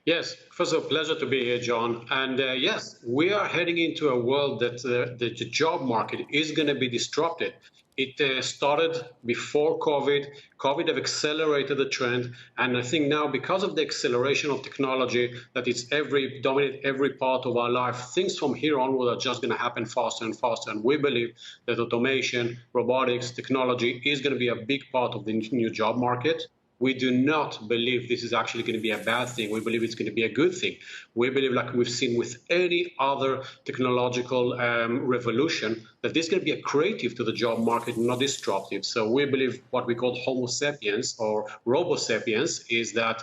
Yes, first of all, pleasure to be here, John. And yes, we are heading into a world that the job market is going to be disrupted. It started before COVID. COVID have accelerated the trend, and I think now because of the acceleration of technology, that it's dominate every part of our life, things from here onward are just going to happen faster and faster. And we believe that automation, robotics, technology is going to be a big part of the new job market. We do not believe this is actually going to be a bad thing. We believe it's going to be a good thing. We believe, like we've seen with any other technological revolution, that this is going to be a creative to the job market, not disruptive. So we believe what we call Homo sapiens or Robo sapiens is that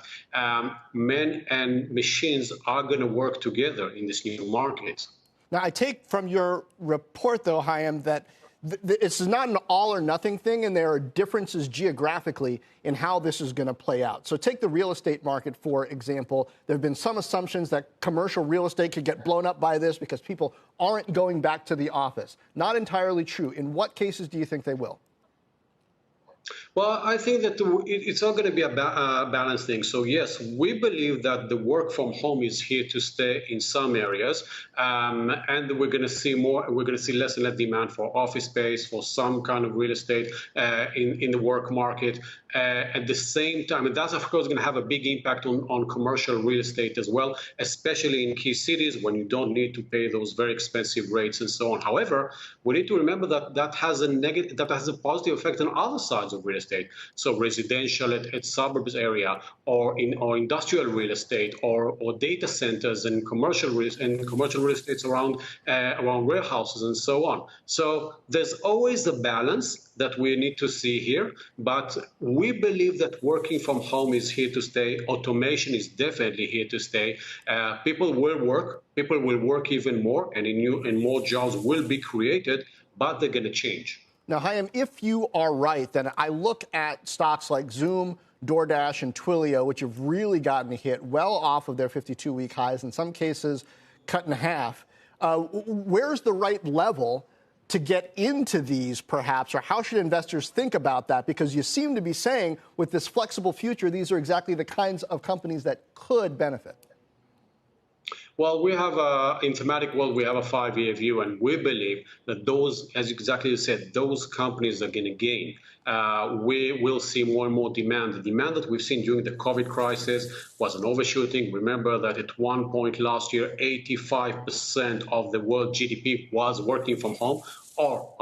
men and machines are going to work together in this new market. Now, I take from your report, though, Chaim, that this is not an all or nothing thing, and there are differences geographically in how this is going to play out. So take the real estate market, for example. There have been some assumptions that commercial real estate could get blown up by this because people aren't going back to the office. Not entirely true. In what cases do you think they will? Well, I think that it's all going to be a balanced thing. So yes, we believe that the work from home is here to stay in some areas, and we're going to see more. We're going to see less and less demand for office space, for some kind of real estate in the work market. At the same time, and that's of course going to have a big impact on commercial real estate as well, especially in key cities when you don't need to pay those very expensive rates and so on. However, we need to remember that that has a positive effect on other sides of real estate. So residential at suburbs area, or industrial real estate, or data centers and commercial real estates around warehouses and so on. So there's always a balance that we need to see here, but we believe that working from home is here to stay. Automation is definitely here to stay. People will work even more, and more jobs will be created, but they're going to change. Now, Chaim, if you are right, then I look at stocks like Zoom, DoorDash, and Twilio, which have really gotten hit well off of their 52-week highs, in some cases cut in half. Where's the right level to get into these, perhaps, or how should investors think about that? Because you seem to be saying with this flexible future, these are exactly the kinds of companies that could benefit. Well, we have in thematic world, we have a 5-year view, and we believe that those, as exactly you said, those companies are going to gain. We will see more and more demand. The demand that we've seen during the COVID crisis was an overshooting. Remember that at one point last year, 85% of the world GDP was working from home or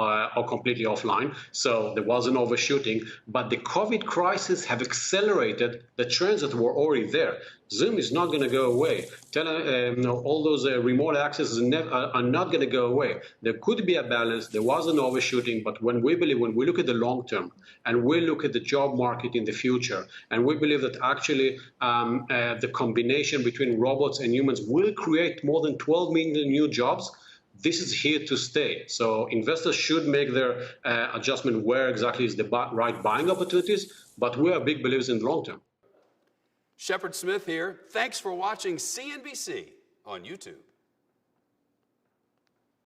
completely offline. So there was an overshooting, but the COVID crisis have accelerated the trends that were already there. Zoom is not going to go away. All those remote accesses are not going to go away. There could be a balance. There was an overshooting, but when we look at the long term and we look at the job market in the future, and we believe that actually the combination between robots and humans will create more than 12 million new jobs. This is here to stay. So investors should make their adjustment where exactly is the right buying opportunities, but we are big believers in the long term. Shepard Smith here. Thanks for watching CNBC on YouTube.